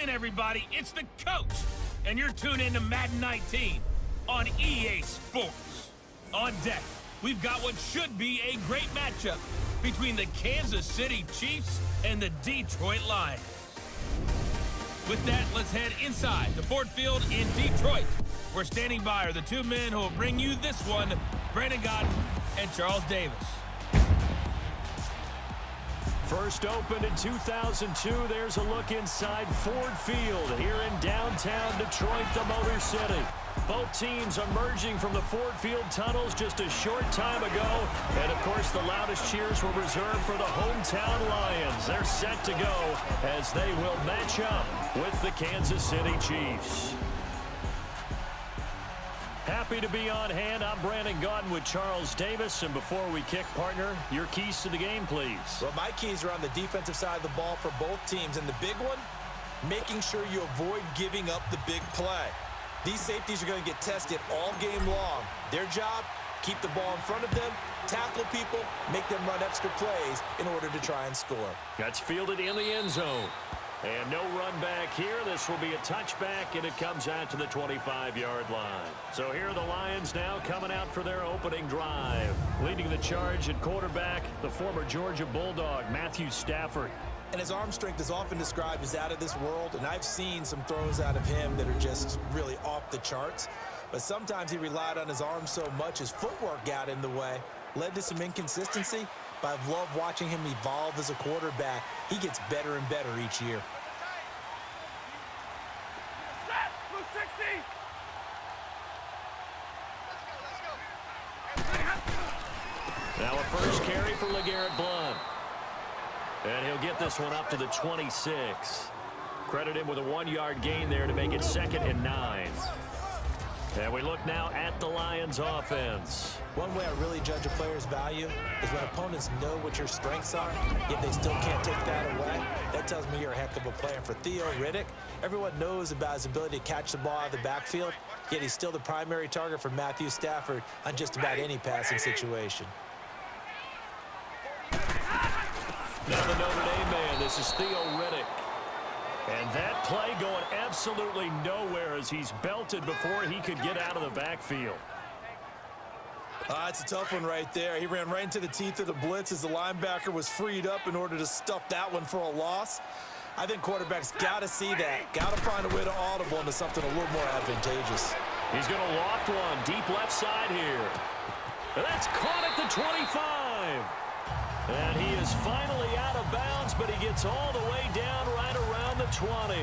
in, everybody. It's the coach, and you're tuned in to Madden 19 on EA Sports. On deck, we've got what should be a great matchup between the Kansas City Chiefs and the Detroit Lions. With that, let's head inside the Ford Field in Detroit. We're standing by are the two men who will bring you this one, Brandon Godden and Charles Davis. First opened in 2002, there's a look inside Ford Field here in downtown Detroit, the Motor City. Both teams emerging from the Ford Field tunnels just a short time ago. And, of course, the loudest cheers were reserved for the hometown Lions. They're set to go as they will match up with the Kansas City Chiefs. Happy to be on hand. I'm Brandon Godden with Charles Davis. And before we kick, partner, your keys to the game, please. Well, my keys are on the defensive side of the ball for both teams. And the big one, making sure you avoid giving up the big play. These safeties are going to get tested all game long. Their job, keep the ball in front of them, tackle people, make them run extra plays in order to try and score. That's fielded in the end zone. And no run back here. This will be a touchback, and it comes out to the 25-yard line. So here are the Lions now coming out for their opening drive. Leading the charge at quarterback, the former Georgia Bulldog, Matthew Stafford. And his arm strength is often described as out of this world, and I've seen some throws out of him that are just really off the charts. But sometimes he relied on his arm so much his footwork got in the way, led to some inconsistency. But I've loved watching him evolve as a quarterback. He gets better and better each year. Now a first carry for LeGarrette Blount. And he'll get this one up to the 26. Credit him with a 1-yard gain there to make it 2nd and 9. And we look now at the Lions offense. One way I really judge a player's value is when opponents know what your strengths are, yet they still can't take that away. That tells me you're a heck of a player. For Theo Riddick, everyone knows about his ability to catch the ball out of the backfield, yet he's still the primary target for Matthew Stafford on just about any passing situation. Now the Notre Dame man, this is Theo Riddick. And that play going absolutely nowhere as he's belted before he could get out of the backfield. It's a tough one right there. He ran right into the teeth of the blitz as the linebacker was freed up in order to stuff that one for a loss. I think quarterbacks got to see that. Got to find a way to audible into something a little more advantageous. He's going to loft one deep left side here. And that's caught at the 25. And he is finally out of bounds, but he gets all the way down right around the 20.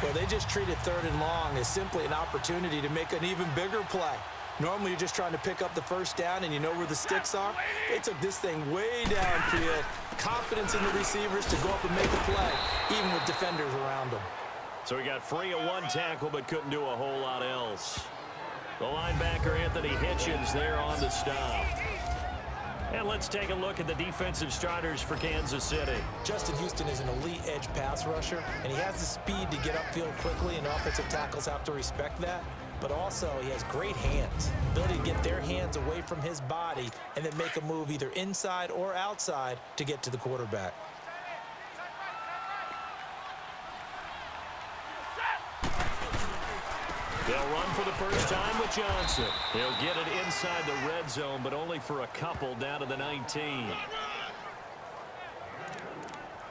Well, they just treated 3rd and long as simply an opportunity to make an even bigger play. Normally, you're just trying to pick up the first down, and you know where the sticks are. They took this thing way downfield. Confidence in the receivers to go up and make a play, even with defenders around them. So he got free of one tackle, but couldn't do a whole lot else. The linebacker, Anthony Hitchens, there on the stop. And let's take a look at the defensive starters for Kansas City. Justin Houston is an elite edge pass rusher, and he has the speed to get upfield quickly, and offensive tackles have to respect that. But also, he has great hands, ability to get their hands away from his body and then make a move either inside or outside to get to the quarterback. They'll run for the first time with Johnson. He'll get it inside the red zone, but only for a couple down to the 19.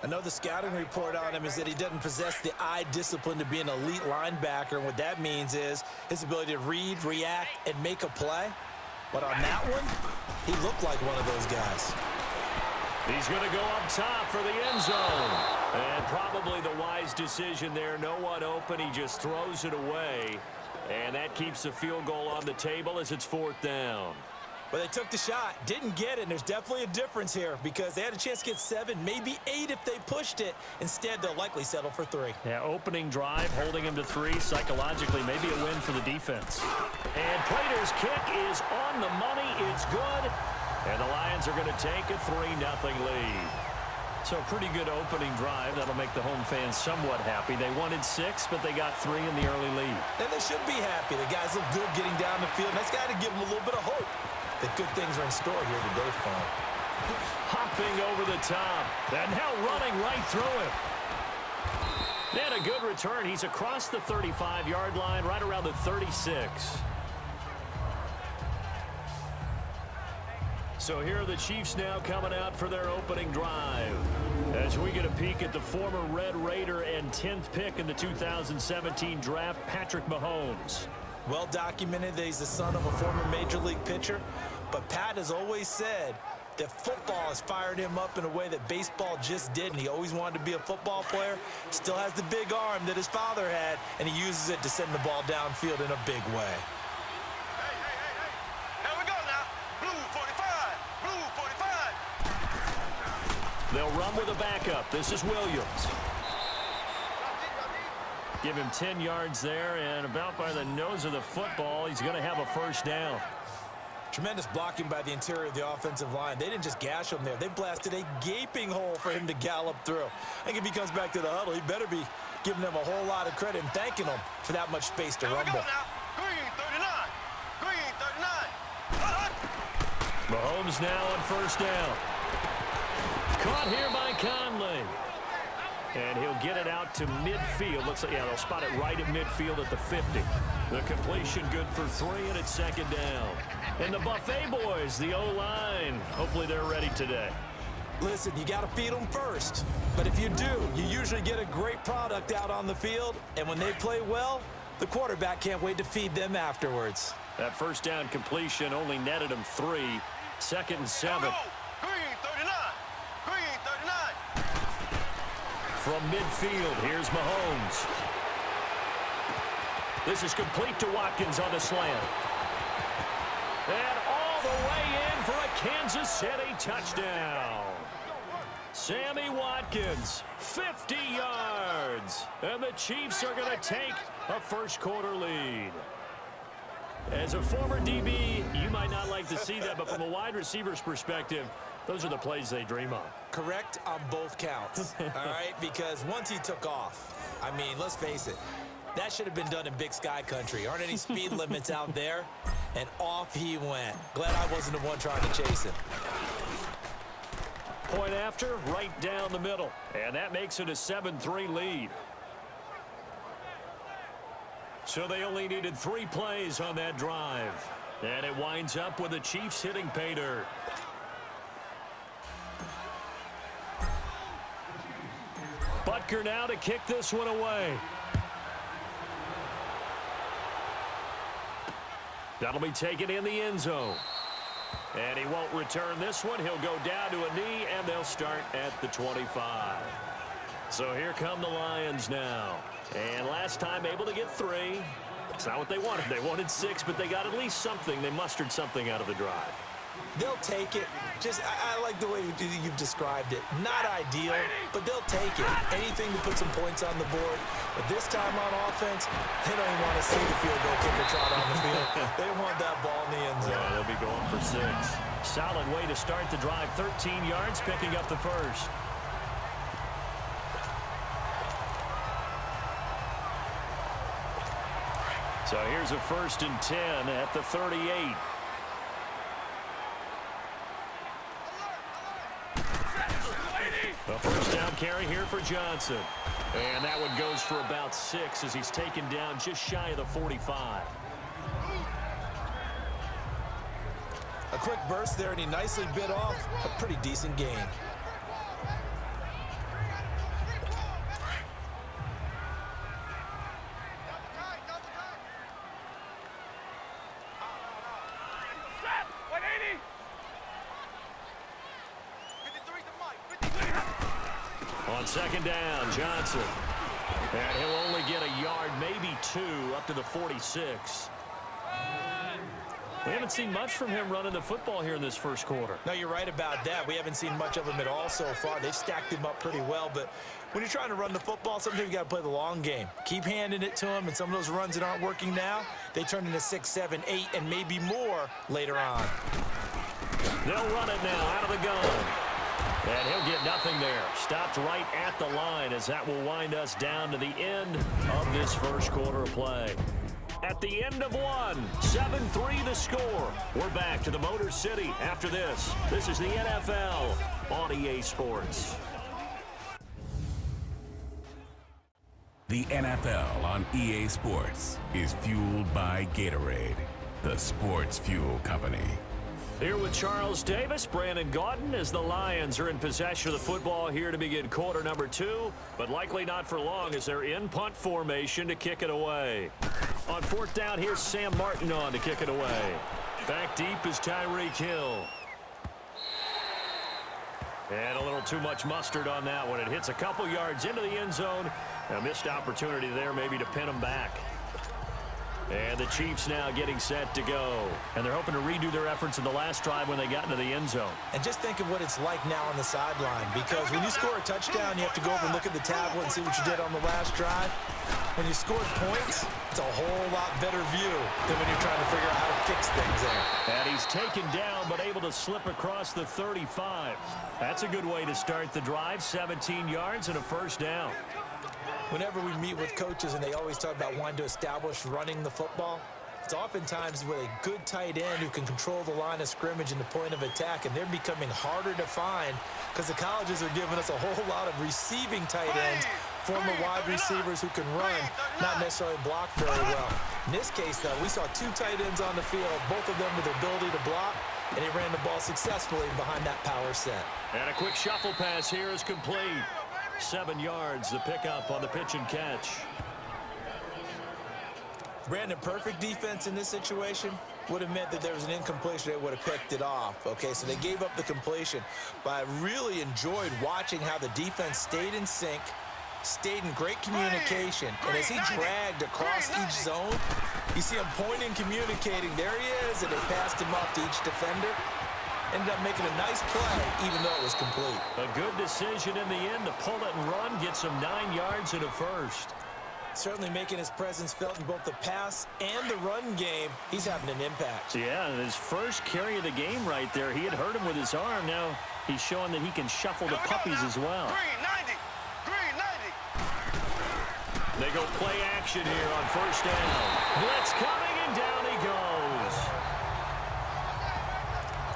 I know the scouting report on him is that he doesn't possess the eye discipline to be an elite linebacker. And what that means is his ability to read, react, and make a play. But on that one, he looked like one of those guys. He's going to go up top for the end zone. And probably the wise decision there. No one open. He just throws it away. And that keeps the field goal on the table as it's 4th down. Well, they took the shot, didn't get it, and there's definitely a difference here because they had a chance to get 7, maybe 8 if they pushed it. Instead, they'll likely settle for 3. Yeah, opening drive, holding him to 3, psychologically, maybe a win for the defense. And Prater's kick is on the money. It's good. And the Lions are going to take a 3-0 lead. So a pretty good opening drive. That'll make the home fans somewhat happy. They wanted 6, but they got 3 in the early lead. And they should be happy. The guys look good getting down the field. That's got to give them a little bit of hope that good things are in store here today for them. Hopping over the top. And now running right through him. a good return. He's across the 35-yard line, right around the 36. So here are the Chiefs now coming out for their opening drive. As we get a peek at the former Red Raider and 10th pick in the 2017 draft, Patrick Mahomes. Well documented that he's the son of a former Major League pitcher, but Pat has always said that football has fired him up in a way that baseball just didn't. He always wanted to be a football player, still has the big arm that his father had, and he uses it to send the ball downfield in a big way. They'll run with a backup. This is Williams. Give him 10 yards there, and about by the nose of the football, he's going to have a first down. Tremendous blocking by the interior of the offensive line. They didn't just gash him there. They blasted a gaping hole for him to gallop through. I think if he comes back to the huddle, he better be giving them a whole lot of credit and thanking them for that much space to rumble. Green 39. Green 39. Mahomes now on first down. Caught here by Conley. And he'll get it out to midfield. Looks like, yeah, they'll spot it right at midfield at the 50. The completion good for 3, and it's second down. And the Buffet boys, the O-line, hopefully they're ready today. Listen, you got to feed them first. But if you do, you usually get a great product out on the field. And when they play well, the quarterback can't wait to feed them afterwards. That first down completion only netted him 3. Second and 7. Green 39. Green 39. From midfield, here's Mahomes. This is complete to Watkins on the slant. And all the way in for a Kansas City touchdown. Sammy Watkins, 50 yards. And the Chiefs are going to take a first-quarter lead. As a former DB, you might not like to see that, but from a wide receiver's perspective, those are the plays they dream of. Correct on both counts, all right? Because once he took off, I mean, let's face it, that should have been done in Big Sky Country. Aren't any speed limits out there? And off he went. Glad I wasn't the one trying to chase him. Point after, right down the middle. And that makes it a 7-3 lead. So they only needed 3 plays on that drive. And it winds up with the Chiefs hitting pay dirt. Butker now to kick this one away. That'll be taken in the end zone. And he won't return this one. He'll go down to a knee, and they'll start at the 25. So here come the Lions now. And last time able to get 3. It's not what they wanted. They wanted 6, but they got at least something. They mustered something out of the drive. They'll take it. Just, I like the way you've described it. Not ideal, but they'll take it. Anything to put some points on the board. But this time on offense, they don't even want to see the field goal kicker trot on the field. They want that ball in the end zone. Yeah, they'll be going for 6. Solid way to start the drive. 13 yards, picking up the first. So here's a 1st and 10 at the 38. A first down carry here for Johnson. And that one goes for about 6 as he's taken down just shy of the 45. A quick burst there, and he nicely bit off a pretty decent gain. On second down, Johnson. And he'll only get a yard, maybe 2, up to the 46. We haven't seen much from him running the football here in this first quarter. No, you're right about that. We haven't seen much of him at all so far. They've stacked him up pretty well, but when you're trying to run the football, sometimes you got to play the long game. Keep handing it to him, and some of those runs that aren't working now, they turn into 6, 7, 8, and maybe more later on. They'll run it now out of the gun. And he'll get nothing there. Stopped right at the line as that will wind us down to the end of this first quarter of play. At the end of one, 7-3 the score. We're back to the Motor City after this. This is the NFL on EA Sports. The NFL on EA Sports is fueled by Gatorade, the sports fuel company. Here with Charles Davis, Brandon Gaudin, as the Lions are in possession of the football here to begin quarter number 2, but likely not for long as they're in punt formation to kick it away. On fourth down, here's Sam Martin on to kick it away. Back deep is Tyreek Hill. And a little too much mustard on that one. It hits a couple yards into the end zone. A missed opportunity there maybe to pin them back. And the Chiefs now getting set to go. And they're hoping to redo their efforts in the last drive when they got into the end zone. And just think of what it's like now on the sideline, because when you score a touchdown, you have to go over and look at the tablet and see what you did on the last drive. When you scored points, it's a whole lot better view than when you're trying to figure out how to fix things there. And he's taken down but able to slip across the 35. That's a good way to start the drive. 17 yards and a first down. Whenever we meet with coaches and they always talk about wanting to establish running the football, it's oftentimes with a good tight end who can control the line of scrimmage and the point of attack, and they're becoming harder to find because the colleges are giving us a whole lot of receiving tight ends, former wide receivers who can run, not necessarily block very well. In this case, though, we saw 2 tight ends on the field, both of them with the ability to block, and he ran the ball successfully behind that power set. And a quick shuffle pass here is complete. 7 yards, the pickup on the pitch and catch. Brandon, perfect defense in this situation would have meant that there was an incompletion. They would have picked it off. Okay, so they gave up the completion. But I really enjoyed watching how the defense stayed in sync, stayed in great communication. And as he dragged across each zone, you see him pointing, communicating. There he is, and they passed him off to each defender. Ended up making a nice play, even though it was complete. A good decision in the end to pull it and run, gets him 9 yards and a first. Certainly making his presence felt in both the pass and the run game. He's having an impact. Yeah, and his first carry of the game right there. He had hurt him with his arm. Now he's showing that he can shuffle the puppies as well. Green 90. Green 90. They go play action here on first down. Blitz coming, and down he goes.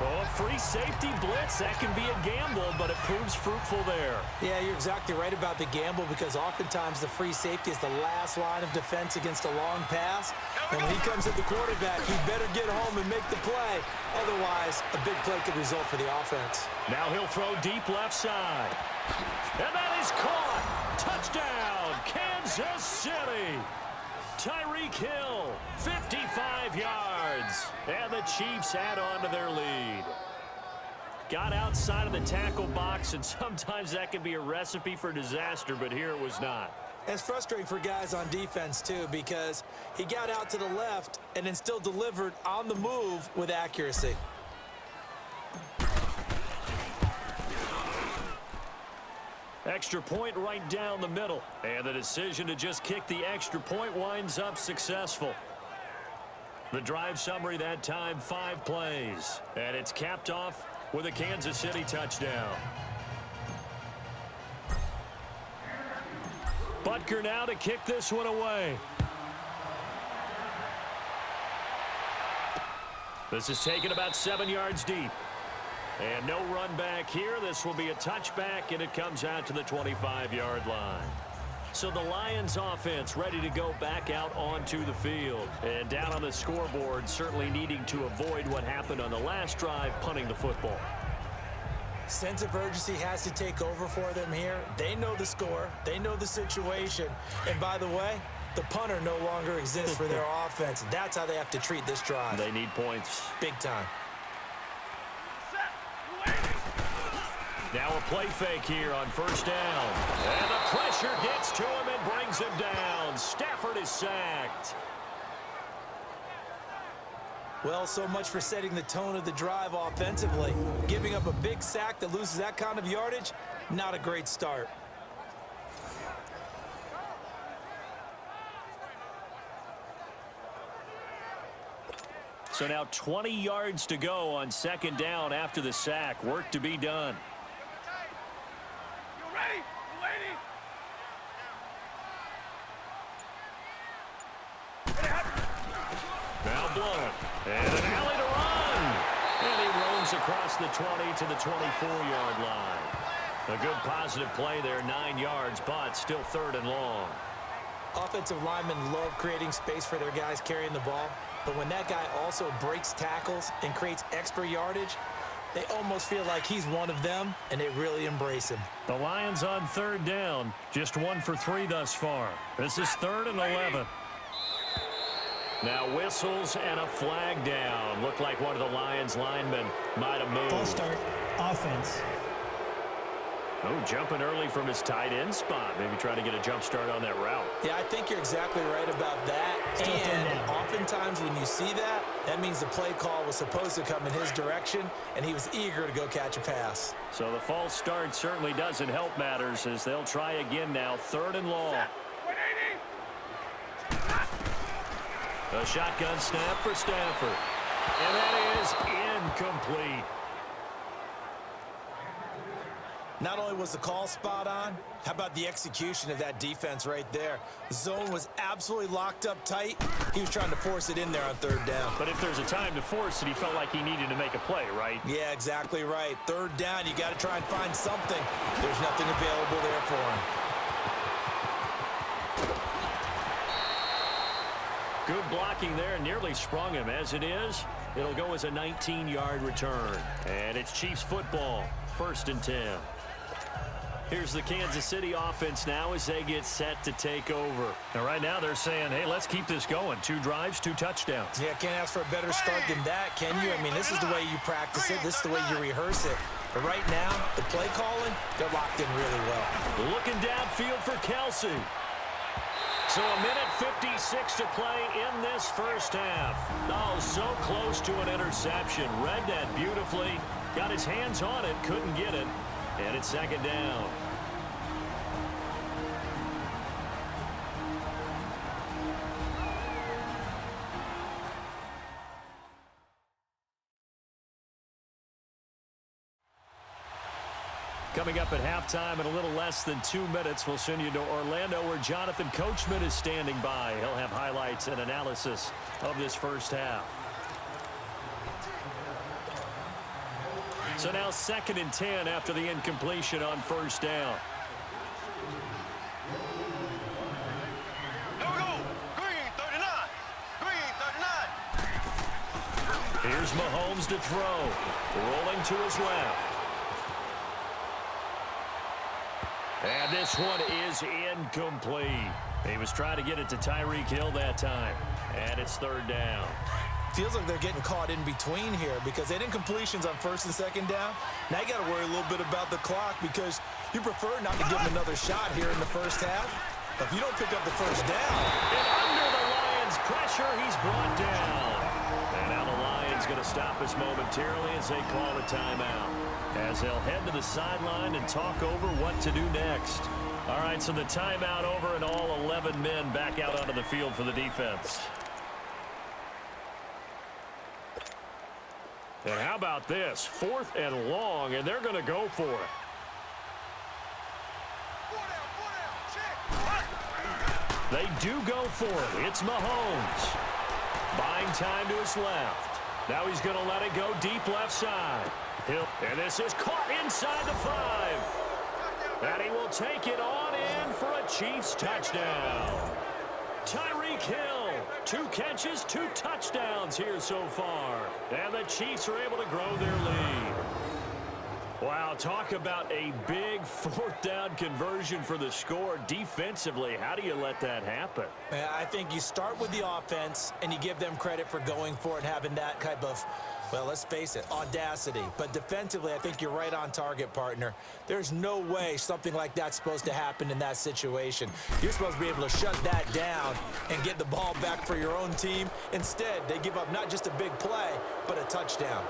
Oh, free safety blitz. That can be a gamble, but it proves fruitful there. Yeah, you're exactly right about the gamble, because oftentimes the free safety is the last line of defense against a long pass. And when he comes at the quarterback, he better get home and make the play. Otherwise, a big play could result for the offense. Now he'll throw deep left side. And that is caught. Touchdown, Kansas City. Tyreek Hill, 55 yards. And the Chiefs add on to their lead. Got outside of the tackle box, and sometimes that can be a recipe for disaster, but here it was not. It's frustrating for guys on defense, too, because he got out to the left and then still delivered on the move with accuracy. Extra point right down the middle. And the decision to just kick the extra point winds up successful. The drive summary that time, 5 plays. And it's capped off with a Kansas City touchdown. Butker now to kick this one away. This is taken about 7 yards deep. And no run back here. This will be a touchback, and it comes out to the 25-yard line. So the Lions offense ready to go back out onto the field. And down on the scoreboard, certainly needing to avoid what happened on the last drive, punting the football. Sense of urgency has to take over for them here. They know the score. They know the situation. And by the way, the punter no longer exists for their offense. That's how they have to treat this drive. They need points. Big time. Now a play fake here on first down. And the pressure gets to him and brings him down. Stafford is sacked. Well, so much for setting the tone of the drive offensively. Giving up a big sack that loses that kind of yardage, not a great start. So now 20 yards to go on second down after the sack. Work to be done. You ready? You waiting? Now blown. And an alley to run. And he roams across the 20 to the 24-yard line. A good positive play there, 9 yards, but still third and long. offensive linemen love creating space for their guys carrying the ball, but when that guy also breaks tackles and creates extra yardage, they almost feel like he's one of them, and they really embrace him. The Lions on third down, just 1 for 3 thus far. This is 3rd and 11. Now whistles and a flag down. Looked like one of the Lions linemen might have moved. False start, offense. Oh, jumping early from his tight end spot. Maybe trying to get a jump start on that route. Yeah, I think you're exactly right about that. And oftentimes when you see that, that means the play call was supposed to come in his direction, and he was eager to go catch a pass. So the false start certainly doesn't help matters as they'll try again now, 3rd and long. A shotgun snap for Stafford. And that is incomplete. Not only was the call spot on, how about the execution of that defense right there? The zone was absolutely locked up tight. He was trying to force it in there on 3rd down. But if there's a time to force it, he felt like he needed to make a play, right? Yeah, exactly right. 3rd down, you got to try and find something. There's nothing available there for him. Good blocking there, nearly sprung him. As it is, it'll go as a 19-yard return. And it's Chiefs football, 1st and 10. Here's the Kansas City offense now as they get set to take over. Now, right now they're saying, hey, let's keep this going. 2 drives, 2 touchdowns. Yeah, can't ask for a better start than that, can you? I mean, this is the way you practice it. This is the way you rehearse it. But right now, the play calling, they're locked in really well. Looking downfield for Kelsey. So a minute 56 to play in this first half. Oh, so close to an interception. Read that beautifully. Got his hands on it, couldn't get it. And it's 2nd down. Coming up at halftime in a little less than 2 minutes, we'll send you to Orlando where Jonathan Coachman is standing by. He'll have highlights and analysis of this first half. So now 2nd and 10 after the incompletion on 1st down. Here we go. Green 39. Green 39. Here's Mahomes to throw. Rolling to his left. And this one is incomplete. He was trying to get it to Tyreek Hill that time. And it's 3rd down. Feels like they're getting caught in between here because they did incompletions on 1st and 2nd down. Now you got to worry a little bit about the clock because you prefer not to give them another shot here in the first half. But if you don't pick up the 1st down. And under the Lions' pressure, he's brought down. And now the Lions going to stop us momentarily as they call a timeout. As they'll head to the sideline and talk over what to do next. All right, so the timeout over and all 11 men back out onto the field for the defense. And how about this? 4th and long, and they're going to go for it. They do go for it. It's Mahomes. Buying time to his left. Now he's going to let it go deep left side. And this is caught inside the 5. And he will take it on in for a Chiefs touchdown. Tyreek Hill, 2 catches, 2 touchdowns here so far. And the Chiefs are able to grow their lead. Wow, talk about a big 4th down conversion for the score. Defensively, how do you let that happen? I think you start with the offense and you give them credit for going for it and having that type of, well, let's face it, audacity. But defensively, I think you're right on target, partner. There's no way something like that's supposed to happen in that situation. You're supposed to be able to shut that down and get the ball back for your own team. Instead, they give up not just a big play, but a touchdown.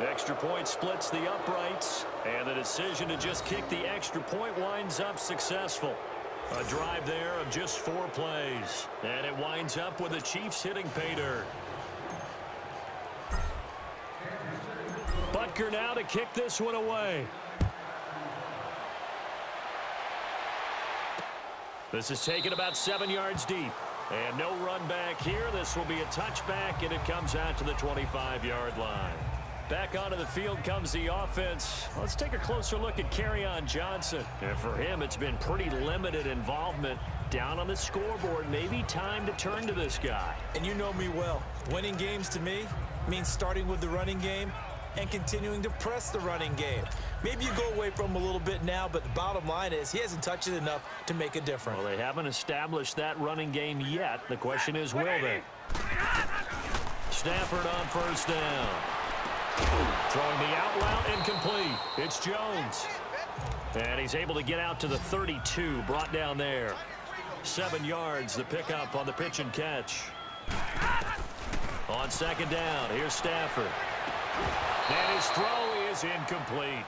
Extra point splits the uprights, and the decision to just kick the extra point winds up successful. A drive there of just 4 plays, and it winds up with the Chiefs hitting pay dirt. Butker now to kick this one away. This is taken about 7 yards deep, and no run back here. This will be a touchback, and it comes out to the 25-yard line. Back onto the field comes the offense. Let's take a closer look at Kerryon Johnson. And for him, it's been pretty limited involvement. Down on the scoreboard, maybe time to turn to this guy. And you know me well. Winning games to me means starting with the running game and continuing to press the running game. Maybe you go away from him a little bit now, but the bottom line is he hasn't touched it enough to make a difference. Well, they haven't established that running game yet. The question is, will they? Stafford on first down. Throwing the out route incomplete. It's Jones. And he's able to get out to the 32, brought down there. 7 yards, the pickup on the pitch and catch. On second down, here's Stafford. And his throw is incomplete.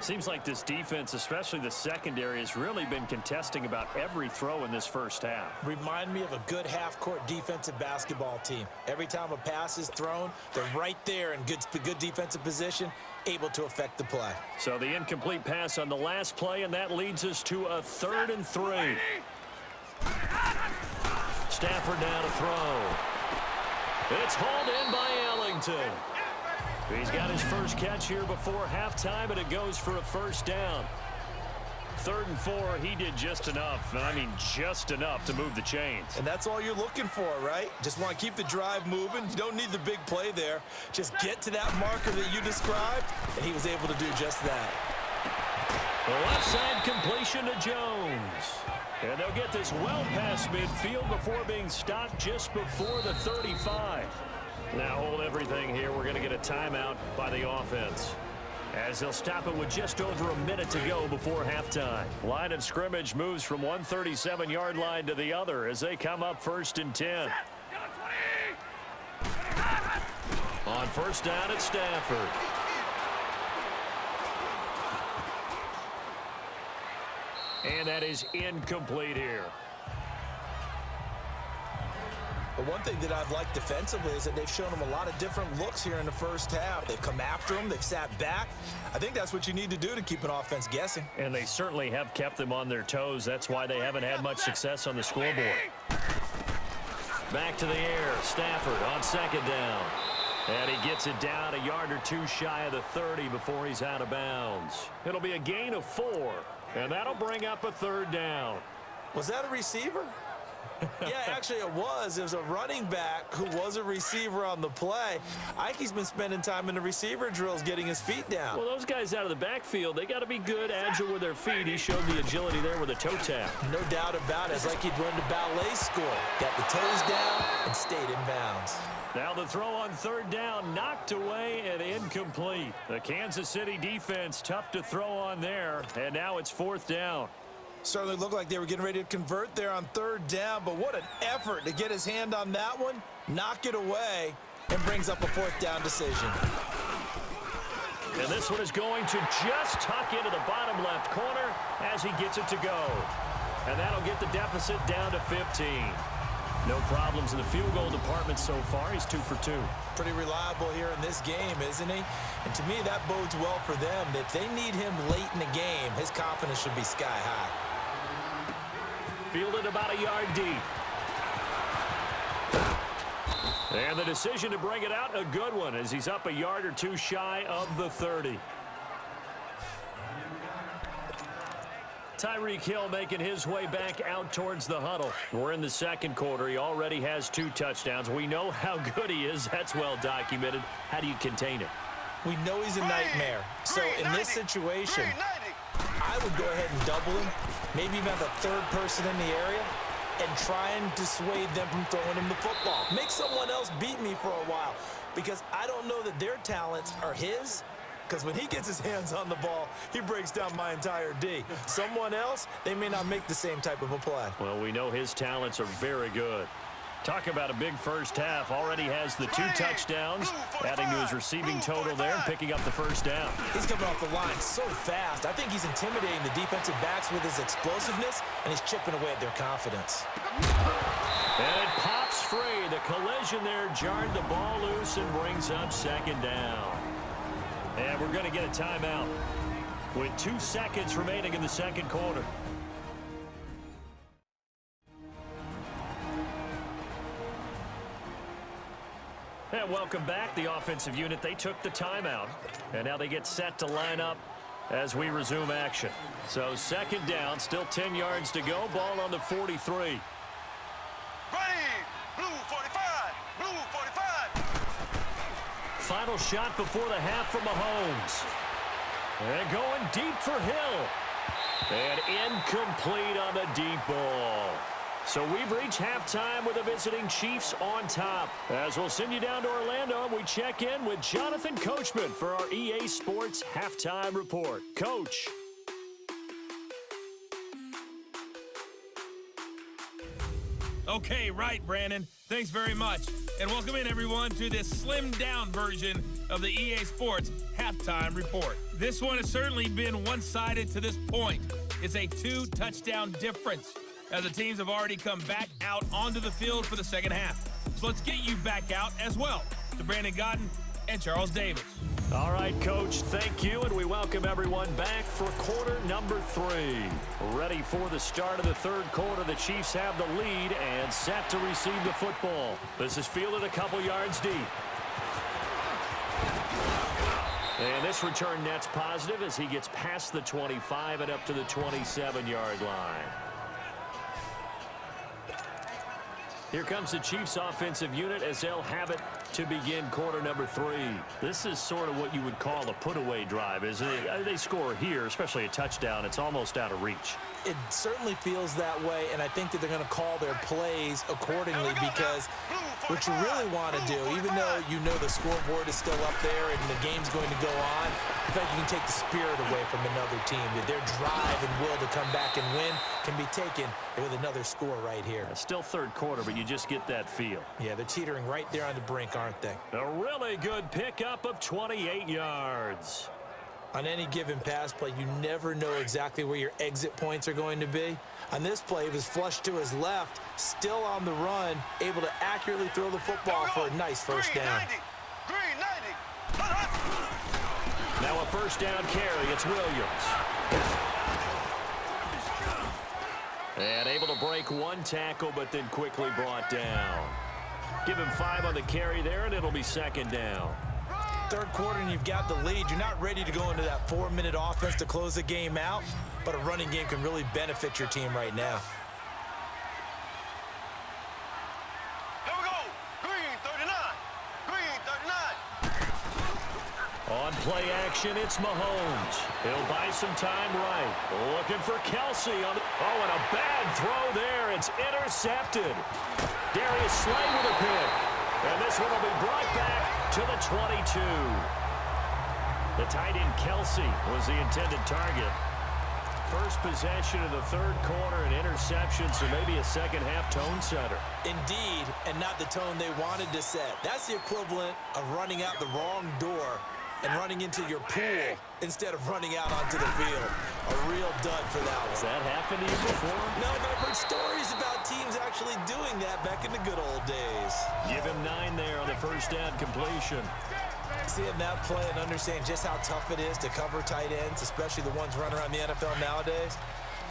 Seems like this defense, especially the secondary, has really been contesting about every throw in this first half. Remind me of a good half-court defensive basketball team. Every time a pass is thrown, they're right there in good defensive position, able to affect the play. So the incomplete pass on the last play, and that leads us to a 3rd and 3. Stafford now to throw. It's hauled in by Ellington. He's got his first catch here before halftime, and it goes for a first down. 3rd and 4, he did just enough. I mean, just enough to move the chains. And that's all you're looking for, right? Just want to keep the drive moving. You don't need the big play there. Just get to that marker that you described, and he was able to do just that. The left side completion to Jones. And they'll get this well past midfield before being stopped just before the 35. Now hold everything here. We're going to get a timeout by the offense, as they'll stop it with just over a minute to go before halftime. Line of scrimmage moves from one 37-yard line to the other as they come up 1st and 10. On first down at Stafford. And that is incomplete here. But one thing that I've liked defensively is that they've shown him a lot of different looks here in the first half. They've come after him. They've sat back. I think that's what you need to do to keep an offense guessing. And they certainly have kept them on their toes. That's why they haven't had much success on the scoreboard. Back to the air. Stafford on second down. And he gets it down a yard or two shy of the 30 before he's out of bounds. It'll be a gain of 4. And that'll bring up a 3rd down. Was that a receiver? Yeah, actually it was. It was a running back who was a receiver on the play. Ike's been spending time in the receiver drills getting his feet down. Well, those guys out of the backfield, they got to be good, agile with their feet. He showed the agility there with a toe tap. No doubt about it. It's like he'd run to ballet school. Got the toes down and stayed in bounds. Now the throw on 3rd down, knocked away and incomplete. The Kansas City defense tough to throw on there, and now it's 4th down. Certainly looked like they were getting ready to convert there on 3rd down, but what an effort to get his hand on that one, knock it away, and brings up a 4th down decision. And this one is going to just tuck into the bottom left corner as he gets it to go. And that'll get the deficit down to 15. No problems in the field goal department so far. He's 2 for 2. Pretty reliable here in this game, isn't he? And to me, that bodes well for them. If they need him late in the game, his confidence should be sky high. Fielded about a yard deep. And the decision to bring it out, a good one, as he's up a yard or two shy of the 30. Tyreek Hill making his way back out towards the huddle. We're in the second quarter. He already has 2 touchdowns. We know how good he is. That's well documented. How do you contain it? We know he's a nightmare. So in this situation, I would go ahead and double him, maybe even have a 3rd person in the area, and try and dissuade them from throwing him the football. Make someone else beat me for a while, because I don't know that their talents are his. Because when he gets his hands on the ball, he breaks down my entire D. Someone else, they may not make the same type of a play. Well, we know his talents are very good. Talk about a big first half. Already has the 2 touchdowns, adding to his receiving total there and picking up the first down. He's coming off the line so fast. I think he's intimidating the defensive backs with his explosiveness, and he's chipping away at their confidence. And it pops free. The collision there jarred the ball loose and brings up 2nd down. And we're going to get a timeout with 2 seconds remaining in the second quarter. And welcome back. The offensive unit, they took the timeout. And now they get set to line up as we resume action. So second down, still 10 yards to go. Ball on the 43. Ready. Blue 45. Blue 45. Final shot before the half from Mahomes. And going deep for Hill. And incomplete on the deep ball. So we've reached halftime with the visiting Chiefs on top. As we'll send you down to Orlando, we check in with Jonathan Coachman for our EA Sports Halftime Report. Coach. Okay, right, Brandon. Thanks very much. And welcome in, everyone, to this slimmed-down version of the EA Sports Halftime Report. This one has certainly been one-sided to this point. It's a 2-touchdown difference, as the teams have already come back out onto the field for the second half. So let's get you back out as well to Brandon Godden and Charles Davis. All right, Coach, thank you, and we welcome everyone back for quarter number 3. Ready for the start of the third quarter. The Chiefs have the lead and set to receive the football. This is fielded a couple yards deep. And this return net's positive as he gets past the 25 and up to the 27-yard line. Here comes the Chiefs offensive unit as they'll have it to begin quarter number 3. This is sort of what you would call a put-away drive, isn't it? They score here, especially a touchdown. It's almost out of reach. It certainly feels that way, and I think that they're going to call their plays accordingly because what you really want to do, even though you know the scoreboard is still up there and the game's going to go on, I think you can take the spirit away from another team. That their drive and will to come back and win can be taken with another score right here. It's still third quarter, but you just get that feel. Yeah, they're teetering right there on the brink, aren't they? A really good pickup of 28 yards. On any given pass play, you never know exactly where your exit points are going to be. On this play, he was flushed to his left, still on the run, able to accurately throw the football for a nice first down. Green 90. Now a first down carry. It's Williams. And able to break one tackle, but then quickly brought down. Give him 5 on the carry there, and it'll be second down. Third quarter and you've got the lead. You're not ready to go into that 4-minute offense to close the game out, but a running game can really benefit your team right now. Here we go. Green 39. Green 39. On play action, it's Mahomes. He'll buy some time right. Looking for Kelsey. Oh, and a bad throw there. It's intercepted. Darius Slay with a pick. And this one will be brought back to the 22. The tight end Kelsey was the intended target. First possession of the third quarter, an interception, so maybe a second-half tone setter. Indeed, and not the tone they wanted to set. That's the equivalent of running out the wrong door and running into your pool instead of running out onto the field. A real dud for that one. Has that happened to you before? No, but I've heard stories about teams actually doing that back in the good old days. Give him 9 there on the first down completion. Seeing that play and understand just how tough it is to cover tight ends, especially the ones running around the NFL nowadays,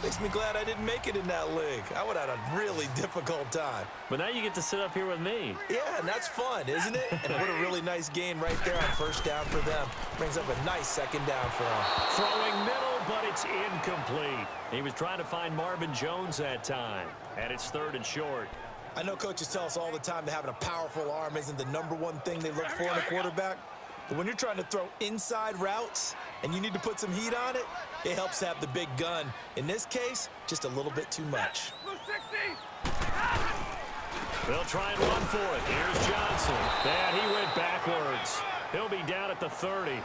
makes me glad I didn't make it in that league. I would have had a really difficult time. But now you get to sit up here with me. Yeah, and that's fun, isn't it? And what a really nice gain right there on first down for them. Brings up a nice second down for them. Throwing middle, but it's incomplete. He was trying to find Marvin Jones that time. And it's third and short. I know coaches tell us all the time that having a powerful arm isn't the #1 thing they look for in a quarterback. But when you're trying to throw inside routes and you need to put some heat on it, it helps to have the big gun. In this case, just a little bit too much. They'll try and run for it. Here's Johnson. And he went backwards. He'll be down at the 30.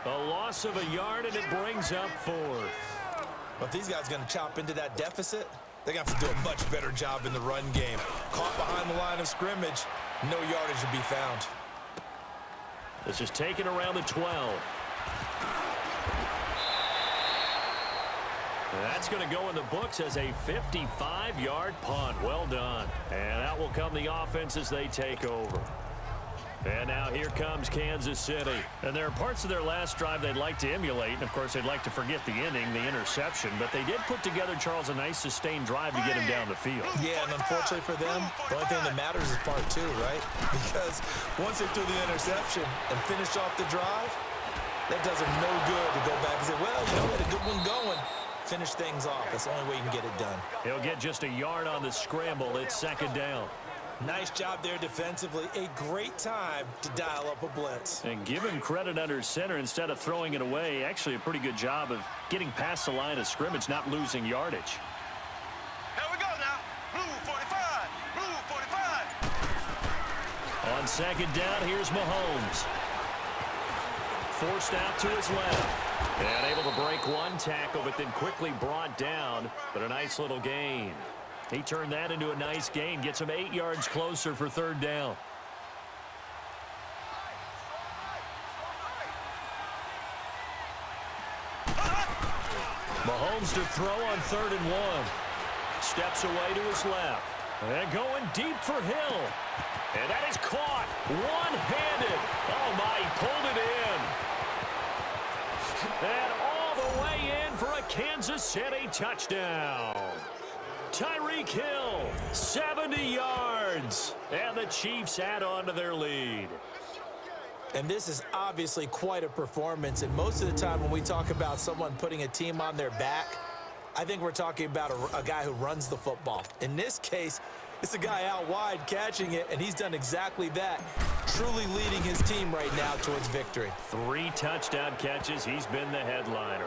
A loss of a yard, and it brings up 4th. But if these guys are going to chop into that deficit, they're going to have to do a much better job in the run game. Caught behind the line of scrimmage, no yardage to be found. This is taken around the 12. That's going to go in the books as a 55-yard punt. Well done. And out will come the offense as they take over. And now here comes Kansas City. And there are parts of their last drive they'd like to emulate. And, of course, they'd like to forget the inning, the interception. But they did put together, Charles, a nice sustained drive to get him down the field. Yeah, and unfortunately for them, the only thing that matters is part two, right? Because once they threw the interception and finished off the drive, that does them no good to go back and say, well, you know, we had a good one going. Finish things off. That's the only way you can get it done. He'll get just a yard on the scramble. It's second down. Nice job there defensively. A great time to dial up a blitz. And give him credit under center instead of throwing it away. Actually, a pretty good job of getting past the line of scrimmage, not losing yardage. Here we go now. Blue 45. Blue 45. On second down, here's Mahomes. Forced out to his left. And able to break one tackle, but then quickly brought down. But a nice little gain. He turned that into a nice gain. Gets him 8 yards closer for third down. Mahomes to throw on 3rd and 1. Steps away to his left. And going deep for Hill. And that is caught. One-handed. Oh, my, he pulled it in. And all the way in for a Kansas City touchdown. Tyreek Hill, 70 yards. And the Chiefs add on to their lead. And this is obviously quite a performance. And most of the time when we talk about someone putting a team on their back, I think we're talking about a guy who runs the football. In this case, it's a guy out wide catching it, and he's done exactly that, truly leading his team right now towards victory. 3 touchdown catches. He's been the headliner.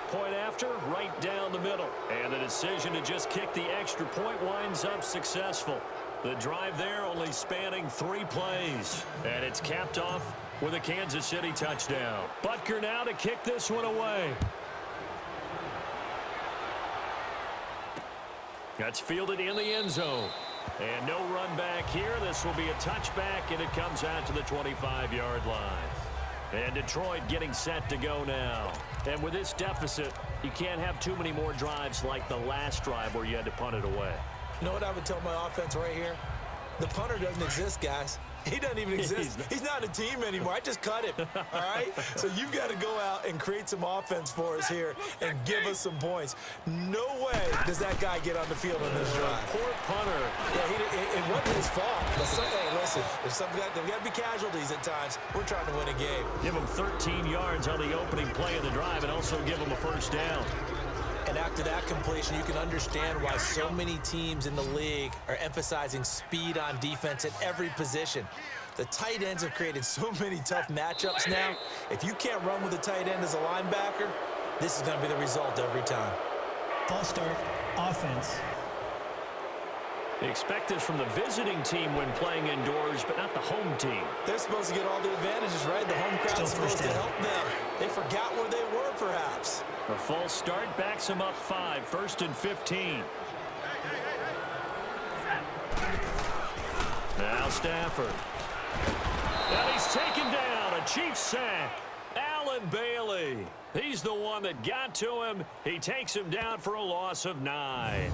Point after, right down the middle. And the decision to just kick the extra point winds up successful. The drive there only spanning 3 plays. And it's capped off with a Kansas City touchdown. Butker now to kick this one away. That's fielded in the end zone. And no run back here. This will be a touchback, and it comes out to the 25-yard line. And Detroit getting set to go now. And with this deficit, you can't have too many more drives like the last drive where you had to punt it away. You know what I would tell my offense right here? The punter doesn't exist, guys. He doesn't even exist. He's not a team anymore. I just cut him, all right? So you've got to go out and create some offense for us here and give us some points. No way does that guy get on the field on this drive. Poor punter. Yeah, it wasn't his fault. But hey, listen, there's got to be casualties at times. We're trying to win a game. Give him 13 yards on the opening play of the drive and also give him a first down. And after that completion, you can understand why so many teams in the league are emphasizing speed on defense at every position. The tight ends have created so many tough matchups now. If you can't run with a tight end as a linebacker, this is going to be the result every time. False start, offense. They expect this from the visiting team when playing indoors, but not the home team. They're supposed to get all the advantages, right? The home crowd's supposed to help them. They forgot where they were, perhaps. A false start backs them up 5, 1st and 15. Now Stafford. And he's taken down. A Chiefs sack. Allen Bailey. He's the one that got to him. He takes him down for a loss of 9.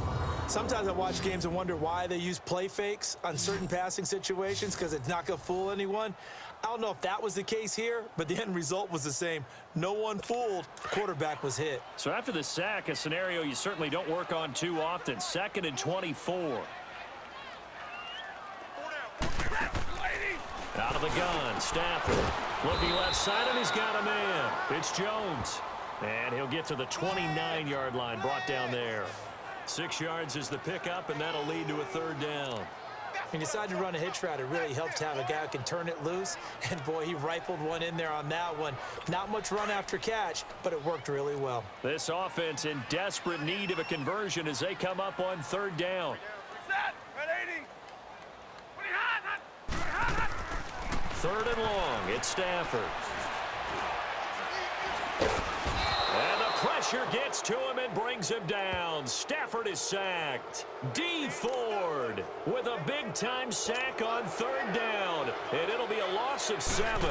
Sometimes I watch games and wonder why they use play fakes on certain passing situations because it's not going to fool anyone. I don't know if that was the case here, but the end result was the same. No one fooled. The quarterback was hit. So after the sack, a scenario you certainly don't work on too often. 2nd and 24. Out of the gun, Stafford. Looking left side, and he's got a man. It's Jones. And he'll get to the 29-yard line, brought down there. 6 yards is the pickup, and that'll lead to a 3rd down. When you decide to run a hitch route, it really helps to have a guy who can turn it loose. And, boy, he rifled one in there on that one. Not much run after catch, but it worked really well. This offense in desperate need of a conversion as they come up on 3rd down. 3rd and long. It's Stafford. And the pressure gets to him and brings him down. Stafford is sacked. D. Ford with a big-time sack on 3rd down. And it'll be a loss of 7.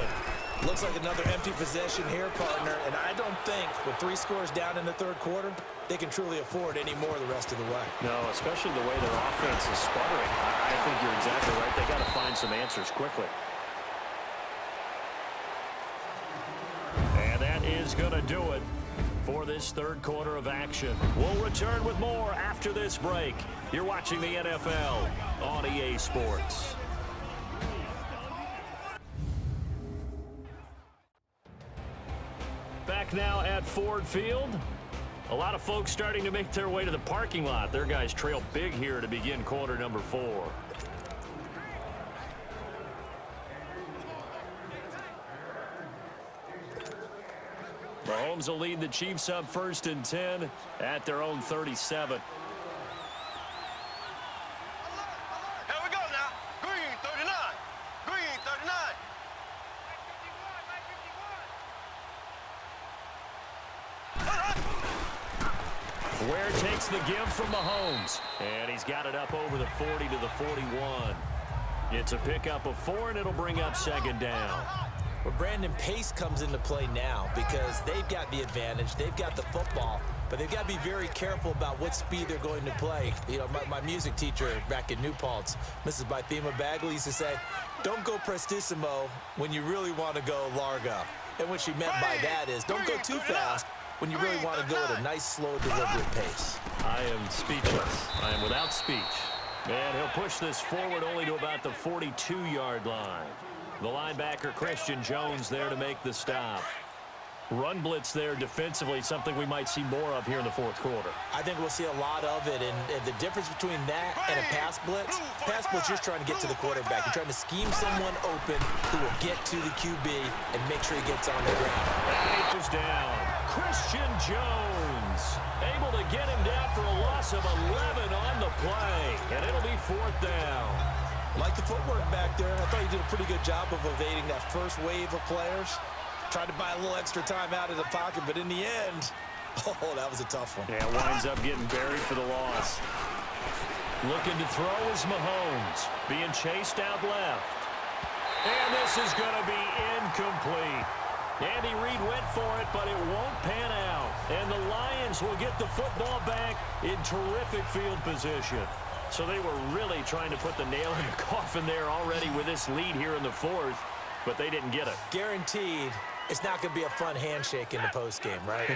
Looks like another empty possession here, partner. And I don't think with 3 scores down in the 3rd quarter, they can truly afford any more the rest of the way. No, especially the way their offense is sputtering. I think you're exactly right. They got to find some answers quickly. going to do it for this third quarter of action. We'll return with more after this break. You're watching the NFL on EA Sports. Back now at Ford Field. A lot of folks starting to make their way to the parking lot. Their guys trail big here to begin quarter number 4. Mahomes will lead the Chiefs up 1st and 10 at their own 37. Here we go now. Green 39. Green 39. Ware takes the give from Mahomes, and he's got it up over the 40 to the 41. It's a pickup of 4, and it'll bring up 2nd down. Well, Brandon, pace comes into play now because they've got the advantage. They've got the football, but they've got to be very careful about what speed they're going to play. You know, my music teacher back in New Paltz, Mrs. Bythema Bagley, used to say, don't go prestissimo when you really want to go largo. And what she meant by that is don't go too fast when you really want to go at a nice, slow, deliberate pace. I am speechless. I am without speech. And he'll push this forward only to about the 42-yard line. The linebacker, Christian Jones, there to make the stop. Run blitz there defensively, something we might see more of here in the 4th quarter. I think we'll see a lot of it, and the difference between that and a pass blitz you're just trying to get to the quarterback. You're trying to scheme someone open who will get to the QB and make sure he gets on the ground. That is down. Christian Jones able to get him down for a loss of 11 on the play, and it'll be 4th down. Like the footwork back there, I thought he did a pretty good job of evading that first wave of players. Tried to buy a little extra time out of the pocket, but in the end, oh, that was a tough one. Yeah, winds up getting buried for the loss. Looking to throw is Mahomes, being chased out left. And this is going to be incomplete. Andy Reid went for it, but it won't pan out. And the Lions will get the football back in terrific field position. So they were really trying to put the nail in the coffin there already with this lead here in the 4th, but they didn't get it. Guaranteed, it's not going to be a fun handshake in the postgame, right?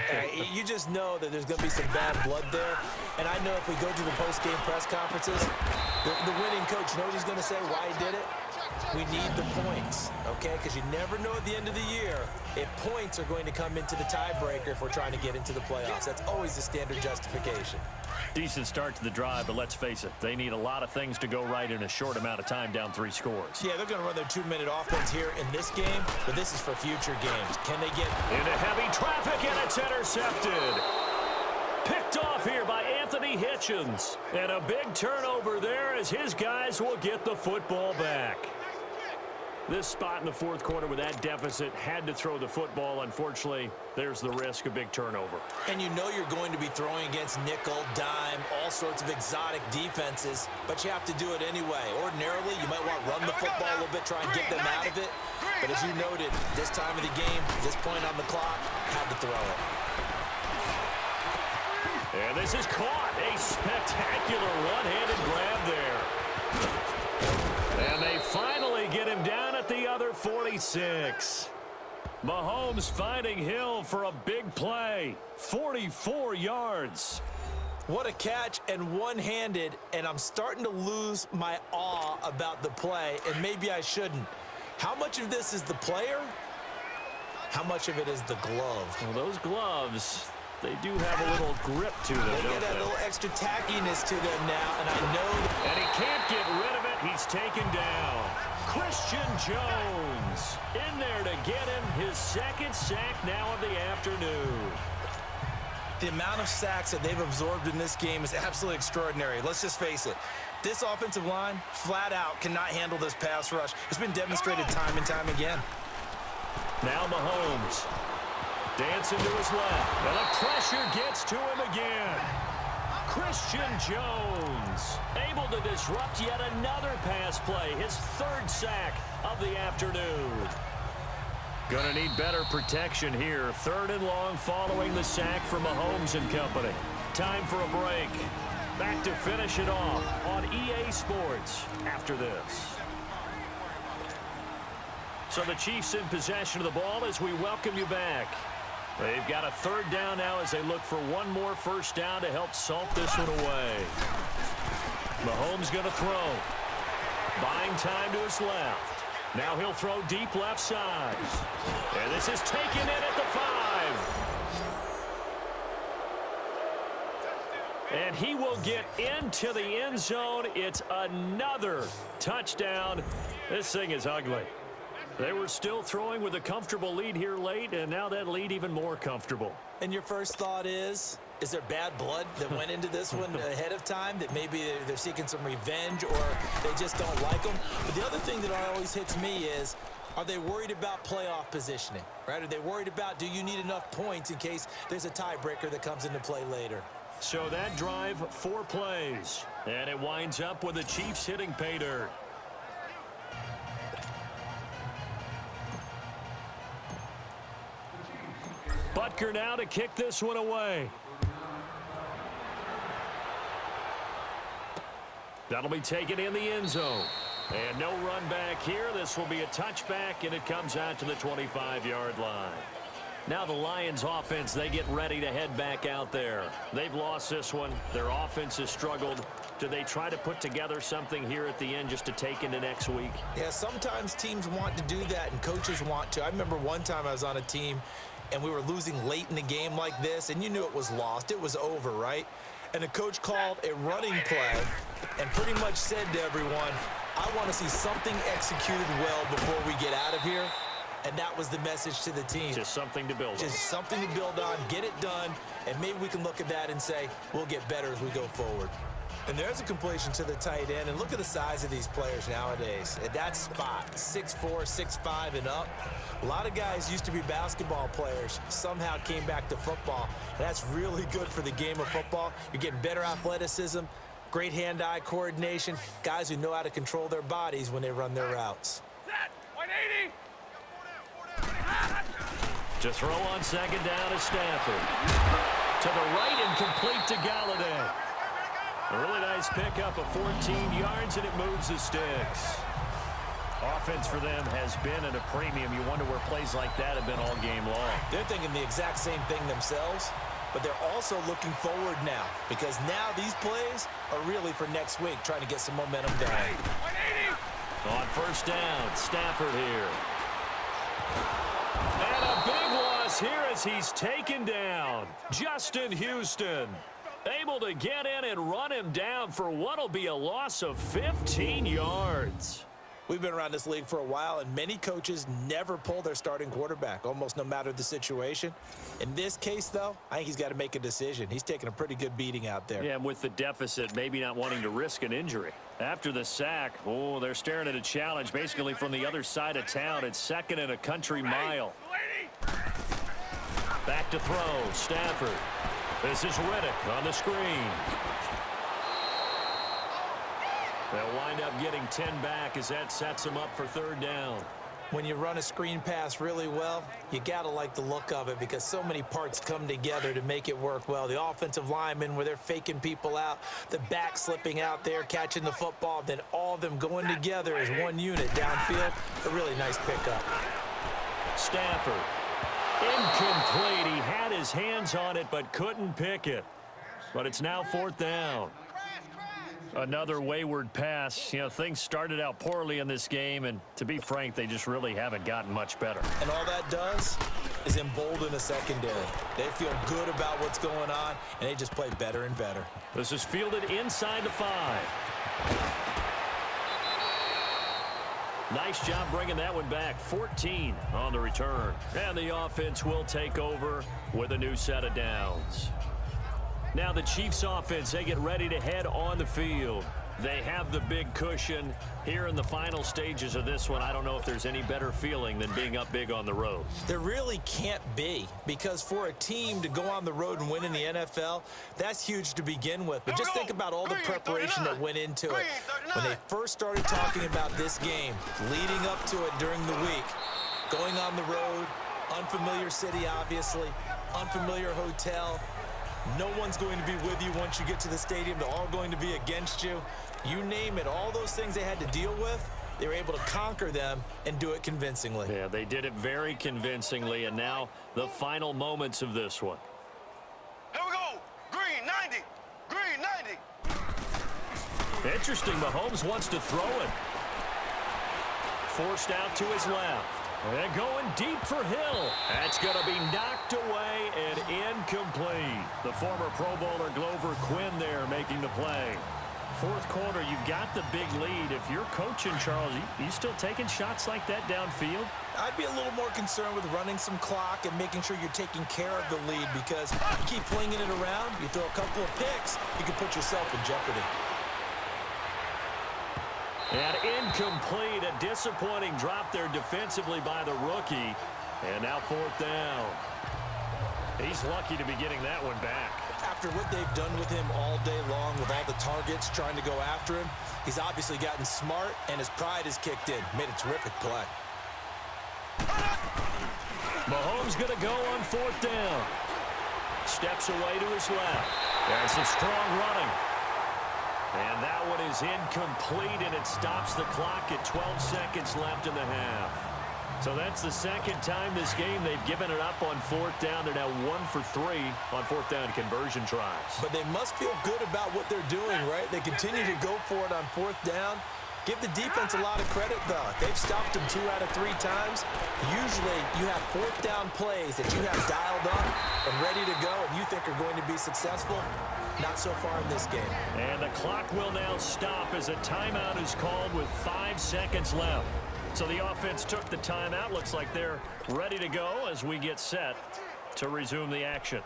You just know that there's going to be some bad blood there. And I know if we go to the postgame press conferences, the winning coach, you know what he's going to say, why he did it? We need the points, okay? Because you never know at the end of the year if points are going to come into the tiebreaker if we're trying to get into the playoffs. That's always the standard justification. Decent start to the drive, but let's face it, they need a lot of things to go right in a short amount of time, down 3 scores. Yeah, they're going to run their 2-minute offense here in this game, but this is for future games. Can they get into heavy traffic, and it's intercepted? Picked off here by Anthony Hitchens. And a big turnover there as his guys will get the football back. This spot in the 4th quarter with that deficit, had to throw the football. Unfortunately, there's the risk of big turnover. And you know you're going to be throwing against nickel, dime, all sorts of exotic defenses, but you have to do it anyway. Ordinarily, you might want to run the football a little bit, try and get them out of it. But as you noted, this time of the game, this point on the clock, had to throw it. And this is caught. A spectacular one-handed grab there. And they finally get him down at the other 46. Mahomes finding Hill for a big play. 44 yards. What a catch, and one-handed, and I'm starting to lose my awe about the play, and maybe I shouldn't. How much of this is the player? How much of it is the glove? Well, those gloves, they do have a little grip to them, They get a little extra tackiness to them now, and I know... And he can't get rid of it. He's taken down. Christian Jones in there to get him his 2nd sack now of the afternoon. The amount of sacks that they've absorbed in this game is absolutely extraordinary. Let's just face it. This offensive line, flat out, cannot handle this pass rush. It's been demonstrated time and time again. Now Mahomes. Dancing to his left. And the pressure gets to him again. Christian Jones able to disrupt yet another pass play. His 3rd sack of the afternoon. Going to need better protection here. 3rd and long following the sack from Mahomes and company. Time for a break. Back to finish it off on EA Sports after this. So the Chiefs in possession of the ball as we welcome you back. They've got a third down now as they look for one more first down to help salt this one away. Mahomes going to throw. Buying time to his left. Now he'll throw deep left side. And this is taken in at the 5. And he will get into the end zone. It's another touchdown. This thing is ugly. They were still throwing with a comfortable lead here late, and now that lead even more comfortable. And your first thought is there bad blood that went into this one ahead of time, that maybe they're seeking some revenge or they just don't like them? But the other thing that always hits me is, are they worried about playoff positioning, right? Are they worried about, do you need enough points in case there's a tiebreaker that comes into play later? So that drive, 4 plays, and it winds up with the Chiefs hitting pay dirt. Butker now to kick this one away. That'll be taken in the end zone. And no run back here. This will be a touchback, and it comes out to the 25-yard line. Now the Lions offense, they get ready to head back out there. They've lost this one. Their offense has struggled. Do they try to put together something here at the end just to take into next week? Yeah, sometimes teams want to do that and coaches want to. I remember one time I was on a team and we were losing late in the game like this, and you knew it was lost. It was over, right? And the coach called a running play and pretty much said to everyone, I want to see something executed well before we get out of here. And that was the message to the team. Just something to build on. Just something to build on, get it done, and maybe we can look at that and say, we'll get better as we go forward. And there's a completion to the tight end, and look at the size of these players nowadays. At that spot, 6'4", 6'5", and up. A lot of guys used to be basketball players, somehow came back to football. And that's really good for the game of football. You're getting better athleticism, great hand-eye coordination, guys who know how to control their bodies when they run their routes. To throw on second down is Stafford. To the right and complete to Galladay. A really nice pickup of 14 yards, and it moves the sticks. Offense for them has been at a premium. You wonder where plays like that have been all game long. They're thinking the exact same thing themselves, but they're also looking forward now, because now these plays are really for next week, trying to get some momentum going. On first down, Stafford here. And a big loss here as he's taken down. Justin Houston able to get in and run him down for what will be a loss of 15 yards. We've been around this league for a while, and many coaches never pull their starting quarterback, almost no matter the situation. In this case, though, I think he's got to make a decision. He's taking a pretty good beating out there. Yeah, and with the deficit, maybe not wanting to risk an injury. After the sack, oh, they're staring at a challenge basically from the other side of town. It's second and a country mile. Back to throw, Stafford. This is Riddick on the screen. They'll wind up getting 10 back as that sets them up for third down. When you run a screen pass really well, you got to like the look of it because so many parts come together to make it work well. The offensive linemen, where they're faking people out, the back slipping out there, catching the football, then all of them going together as one unit downfield. A really nice pickup. Stafford. Incomplete. He had his hands on it but couldn't pick it. But it's now fourth down. Another wayward pass. You know, things started out poorly in this game, and to be frank, they just really haven't gotten much better. And all that does is embolden a secondary. They feel good about what's going on, and they just play better and better. This is fielded inside the 5. Nice job bringing that one back. 14 on the return. And the offense will take over with a new set of downs. Now the Chiefs offense, they get ready to head on the field. They have the big cushion here in the final stages of this one. I don't know if there's any better feeling than being up big on the road. There really can't be, because for a team to go on the road and win in the NFL, that's huge to begin with. But just think about all the preparation that went into it. When they first started talking about this game, leading up to it during the week, going on the road, unfamiliar city obviously, unfamiliar hotel. No one's going to be with you once you get to the stadium. They're all going to be against you. You name it, all those things they had to deal with. they were able to conquer them and do it convincingly. Yeah, they did it very convincingly, and now the final moments of this one. Here we go. Green 90. Green 90. Interesting, Mahomes wants to throw it. Forced out to his left. And going deep for Hill. That's going to be knocked away and incomplete. The former Pro Bowler Glover Quinn there making the play. Fourth quarter, you've got the big lead. If you're coaching, Charles, you still taking shots like that downfield? I'd be a little more concerned with running some clock and making sure you're taking care of the lead, because you keep flinging it around, you throw a couple of picks, you can put yourself in jeopardy. And incomplete, a disappointing drop there defensively by the rookie. And now fourth down. He's lucky to be getting that one back. After what they've done with him all day long, with all the targets trying to go after him, he's obviously gotten smart, and his pride has kicked in. Made a terrific play. Mahomes going to go on fourth down. Steps away to his left. There's some strong running. And that one is incomplete, and it stops the clock at 12 seconds left in the half. So that's the second time this game they've given it up on fourth down. They're now 1 for 3 on fourth down conversion tries. But they must feel good about what they're doing, right? They continue to go for it on fourth down. Give the defense a lot of credit, though. They've stopped them 2 out of 3 times. Usually, you have fourth down plays that you have dialed up and ready to go, and you think are going to be successful. Not so far in this game. And the clock will now stop as a timeout is called with 5 seconds left. So the offense took the timeout. Looks like they're ready to go as we get set to resume the action.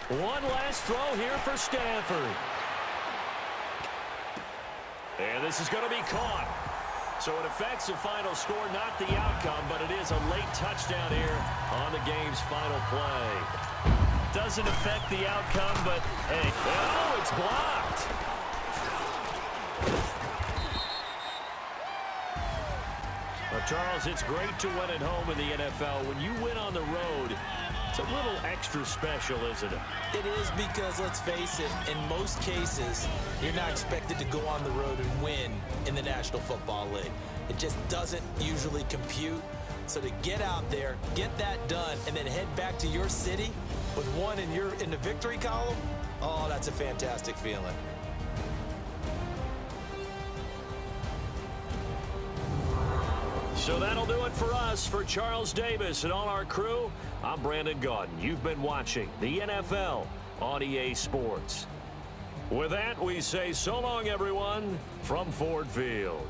One last throw here for Stanford. And this is going to be caught. So it affects the final score, not the outcome, but it is a late touchdown here on the game's final play. Doesn't affect the outcome, but hey, oh, it's blocked. Well, Charles, it's great to win at home in the NFL. When you win on the road, it's a little extra special, isn't it? It is, because, let's face it, in most cases, you're not expected to go on the road and win in the National Football League. It just doesn't usually compute. So to get out there, get that done, and then head back to your city with one in the victory column, oh, that's a fantastic feeling. So that'll do it for us. For Charles Davis and all our crew, I'm Brandon Gaudin. You've been watching the NFL on EA Sports. With that, we say so long, everyone, from Ford Field.